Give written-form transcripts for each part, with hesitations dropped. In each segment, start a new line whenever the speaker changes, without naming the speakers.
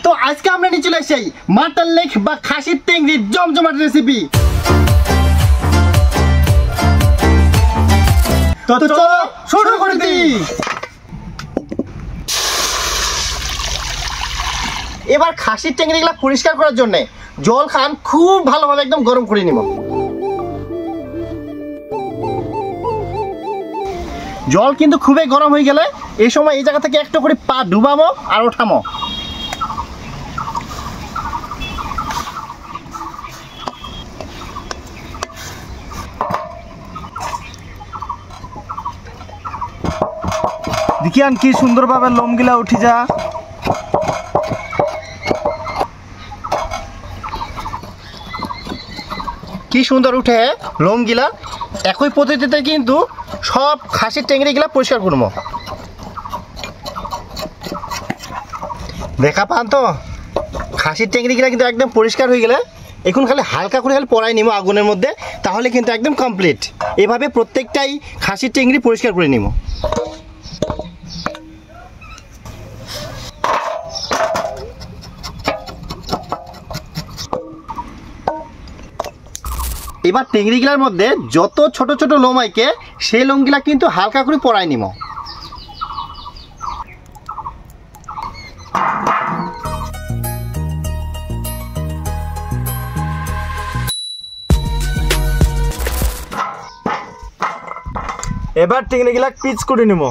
তো আজকে আমরা নিয়ে চলে এসেছি মাটন লেগ বা খাসির টেংরির জমজমাট রেসিপি। তো চলো শুরু করে দিই। এবার খাসির টেংরিগুলো পরিষ্কার করার জন্য জল খান খুব ভালোভাবে একদম গরম করে নিব। জল কিন্তু খুবই গরম হয়ে গেলে এই সময় এই জায়গা থেকে একটু করে পা ডুবামো আর ওঠামো। দেখিয়ান কি সুন্দরভাবে লোমগুলা উঠি যা। কি সুন্দর উঠে লোমগুলা। একই পদ্ধতিতে কিন্তু সব খাসির টেংরিগুলা পরিষ্কার করবো। দেখা পান তো খাসির টেংরিগুলা কিন্তু একদম পরিষ্কার হয়ে গেলে এখন খালি হালকা করে খালি পড়াই নিব আগুনের মধ্যে, তাহলে কিন্তু একদম কমপ্লিট। এভাবে প্রত্যেকটাই খাসির টেংরি পরিষ্কার করে নিব। এবার টেংরিগুলার মধ্যে যত ছোট ছোট লোম আইকে সেই লোমগুলা কিন্তু হালকা করে পড়াই নিব।
এবার টেংরিগুলা পিচ করে নিব।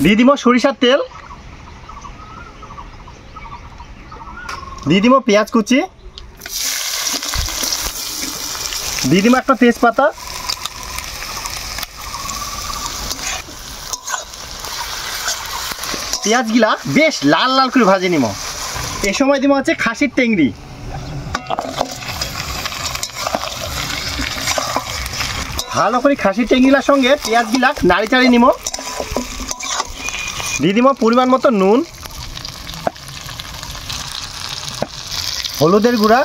দিয়ে দিব সরিষার তেল, দিয়ে দিব পেঁয়াজ কুচি, দিয়ে দিব একটা তেজপাতা, পেঁয়াজগুলা বেশ লাল লাল করে ভাজে নিব। এ সময় দিব হচ্ছে খাসির টেংরি। ভালো করে খাসির টেংরিগুলার সঙ্গে পেঁয়াজগুলা নাড়ি চাড়ি নিব। দিয়ে দিব পরিমাণ মতো নুন, হলুদের গুঁড়া,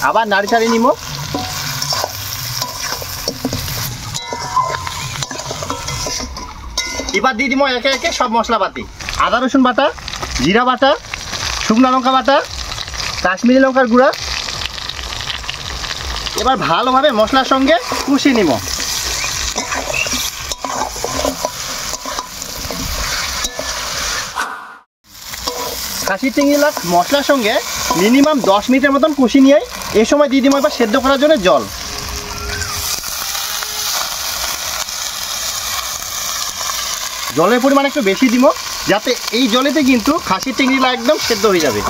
আবার নাড়ি চাড়ি নিব। এবার দিয়ে দিব একে একে সব মশলাপাতি। আদা রসুন বাটা, জিরা বাটা, শুকনো লঙ্কা বাটা, কাশ্মীরি লঙ্কার গুঁড়া। এবার ভালোভাবে মশলার সঙ্গে কষিয়ে নিব। খাসির টেংরিগুলা মশলার সঙ্গে মিনিমাম 10 মিনিটের মতন কষিয়ে নিয়ে এই সময় দিয়ে দিব এবার সেদ্ধ করার জন্য জল। জলের পরিমাণ একটু বেশি দিব, যাতে এই জলেতে কিন্তু খাসির টেংরিগুলা একদম সেদ্ধ হয়ে যাবে।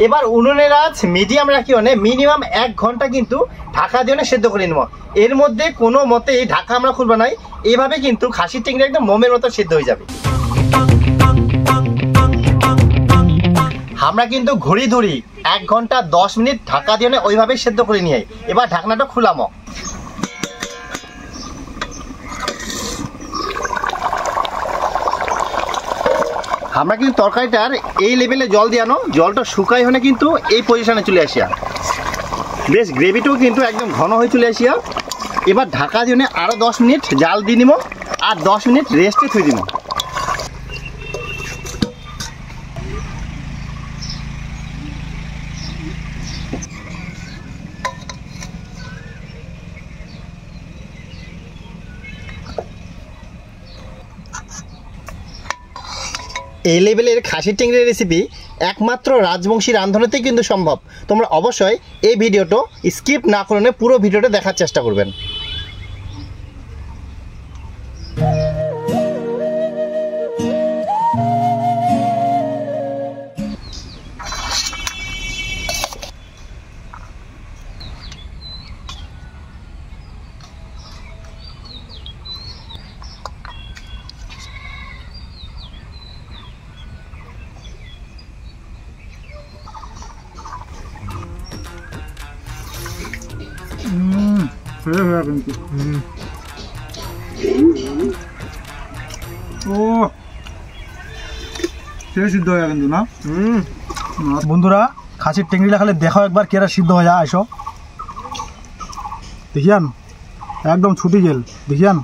এবার উনুনের আঁচ মিডিয়াম রাখি মিনিমাম 1 ঘন্টা কিন্তু ঢাকা দিয়ে সেদ্ধ করে নেব। এর মধ্যে কোনো মতেই ঢাকা আমরা খুলব না, এইভাবে কিন্তু খাসির টেংরি একদম মোমের মতো সেদ্ধ হয়ে যাবে। আমরা কিন্তু ঘড়ি ধরি 1 ঘন্টা 10 মিনিট ঢাকা দিয়ে ওইভাবে সেদ্ধ করে নিয়ে এবার ঢাকনাটা খুলামো। আমরা কিন্তু তরকারিটার এই লেভেলে জল দিয়ানো, জলটা শুকাই হলে কিন্তু এই পজিশনে চলে আসিয়া বেশ গ্রেভিটাও কিন্তু একদম ঘন হয়ে চলে আসিয়া। এবার ঢাকা দিয়ে আরও 10 মিনিট জাল দিয়ে নিব আর 10 মিনিট রেস্টে থুই দিব। এই লেভেলের খাসির টেংরির রেসিপি একমাত্র রাজবংশী রাঁধুনিতেই কিন্তু সম্ভব। তোমরা অবশ্যই এই ভিডিওটা স্কিপ না করে পুরো ভিডিওটা দেখার চেষ্টা করবেন।
সিদ্ধ হয়ে কিন্তু না বন্ধুরা, খাসির টেংরিটা খালি দেখো একবার কেরা সিদ্ধ হয়ে যায়। আসো
দেখিয়ান একদম ছুটি গেল, দেখিয়ান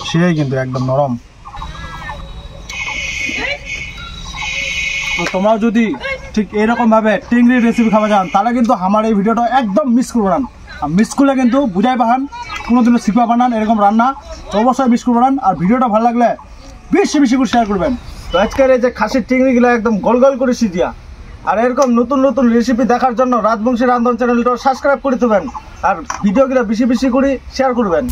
সেই কিন্তু একদম নরম। তো তোমরাও যদি ঠিক এরকমভাবে টিংরির রেসিপি খাওয়া যান তাহলে কিন্তু আমার এই ভিডিওটা একদম মিস করবো না। আর মিস করলে কিন্তু বুঝাই পাহান কোনোদিনও শিখবা বানান এরকম রান্না, তো অবশ্যই মিস করবো না। আর ভিডিওটা ভালো লাগলে বেশি বেশি করে শেয়ার করবেন। তো আজকের এই যে খাসির টিংরিগুলো একদম গোল গোল করে সিজিয়া, আর এরকম নতুন নতুন রেসিপি দেখার জন্য রাজবংশী রান্ধন চ্যানেলটা সাবস্ক্রাইব করে দেবেন আর ভিডিওগুলো বেশি বেশি করে শেয়ার করবেন।